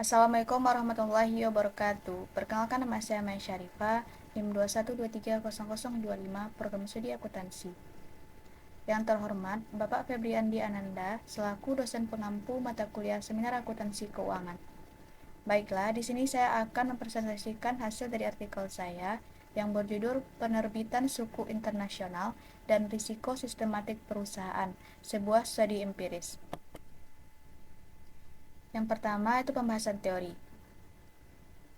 Assalamualaikum warahmatullahi wabarakatuh. Perkenalkan, nama saya Maya Syarifah, NIM 21230025, Program Studi Akuntansi. Yang terhormat, Bapak Febriandi Ananda, selaku dosen pengampu mata kuliah Seminar Akuntansi Keuangan. Baiklah, di sini saya akan mempresentasikan hasil dari artikel saya yang berjudul Penerbitan Suku Internasional dan Risiko Sistematik Perusahaan, sebuah studi empiris. Yang pertama itu pembahasan teori.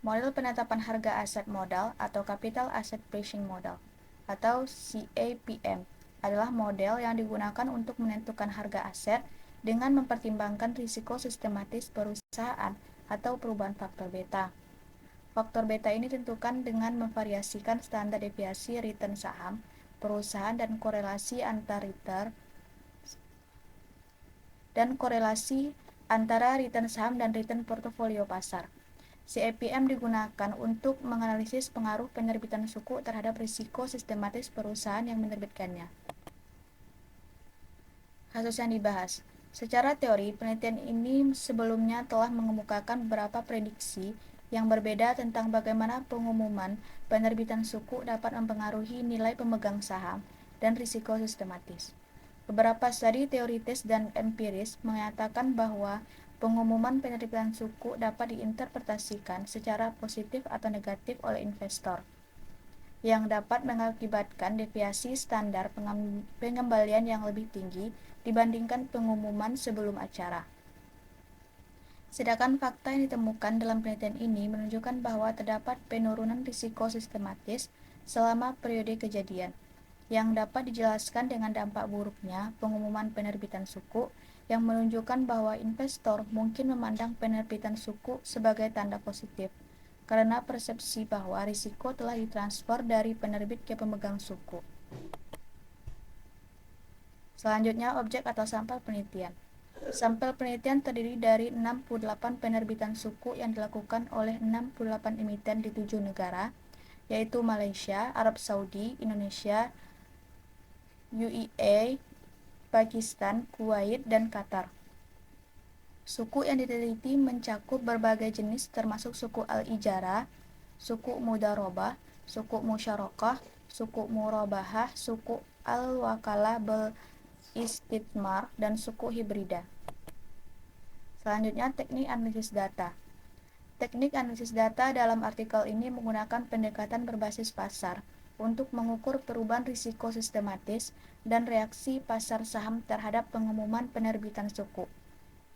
Model penetapan harga aset modal atau Capital Asset Pricing Model atau CAPM adalah model yang digunakan untuk menentukan harga aset dengan mempertimbangkan risiko sistematis perusahaan atau perubahan faktor beta. Faktor beta ini ditentukan dengan memvariasikan standar deviasi return saham perusahaan dan korelasi antara return saham dan return portofolio pasar. CAPM digunakan untuk menganalisis pengaruh penerbitan suku terhadap risiko sistematis perusahaan yang menerbitkannya. Kasus yang dibahas. Secara teori, penelitian ini sebelumnya telah mengemukakan beberapa prediksi yang berbeda tentang bagaimana pengumuman penerbitan suku dapat mempengaruhi nilai pemegang saham dan risiko sistematis. Beberapa studi teoritis dan empiris menyatakan bahwa pengumuman penerbitan suku dapat diinterpretasikan secara positif atau negatif oleh investor, yang dapat mengakibatkan deviasi standar pengembalian yang lebih tinggi dibandingkan pengumuman sebelum acara. Sedangkan fakta yang ditemukan dalam penelitian ini menunjukkan bahwa terdapat penurunan risiko sistematis selama periode kejadian, yang dapat dijelaskan dengan dampak buruknya pengumuman penerbitan suku yang menunjukkan bahwa investor mungkin memandang penerbitan suku sebagai tanda positif karena persepsi bahwa risiko telah ditransfer dari penerbit ke pemegang suku. Selanjutnya, objek atau sampel penelitian. Sampel penelitian terdiri dari 68 penerbitan suku yang dilakukan oleh 68 emiten di 7 negara, yaitu Malaysia, Arab Saudi, Indonesia, UEA, Pakistan, Kuwait, dan Qatar. Suku yang diteliti mencakup berbagai jenis termasuk suku Al-Ijarah, suku Mudharabah, suku Musyarakah, suku Murabahah, suku Al-Wakalah Bil-Istithmar, dan suku Hibrida. Selanjutnya, teknik analisis data. Teknik analisis data dalam artikel ini menggunakan pendekatan berbasis pasar untuk mengukur perubahan risiko sistematis dan reaksi pasar saham terhadap pengumuman penerbitan suku.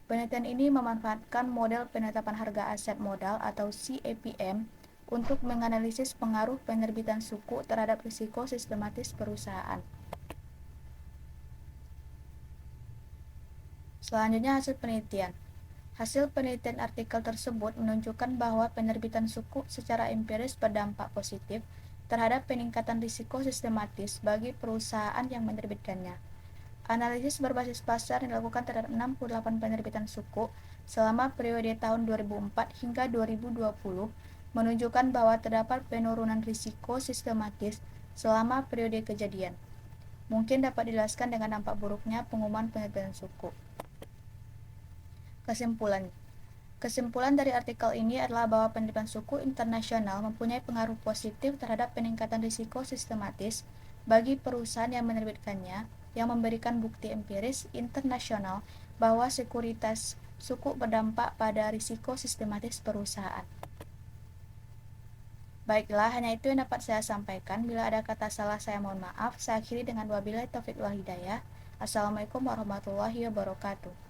Penelitian ini memanfaatkan model penetapan harga aset modal atau CAPM untuk menganalisis pengaruh penerbitan suku terhadap risiko sistematis perusahaan. Selanjutnya, hasil penelitian. Hasil penelitian artikel tersebut menunjukkan bahwa penerbitan suku secara empiris berdampak positif terhadap peningkatan risiko sistematis bagi perusahaan yang menerbitkannya. Analisis berbasis pasar yang dilakukan terhadap 68 penerbitan suku selama periode tahun 2004 hingga 2020 menunjukkan bahwa terdapat penurunan risiko sistematis selama periode kejadian. Mungkin dapat dijelaskan dengan dampak buruknya pengumuman penerbitan suku. Kesimpulan dari artikel ini adalah bahwa penerbitan suku internasional mempunyai pengaruh positif terhadap peningkatan risiko sistematis bagi perusahaan yang menerbitkannya, yang memberikan bukti empiris internasional bahwa sekuritas suku berdampak pada risiko sistematis perusahaan. Baiklah, hanya itu yang dapat saya sampaikan. Bila ada kata salah, saya mohon maaf. Saya akhiri dengan wabillahi taufiq wal hidayah. Assalamualaikum warahmatullahi wabarakatuh.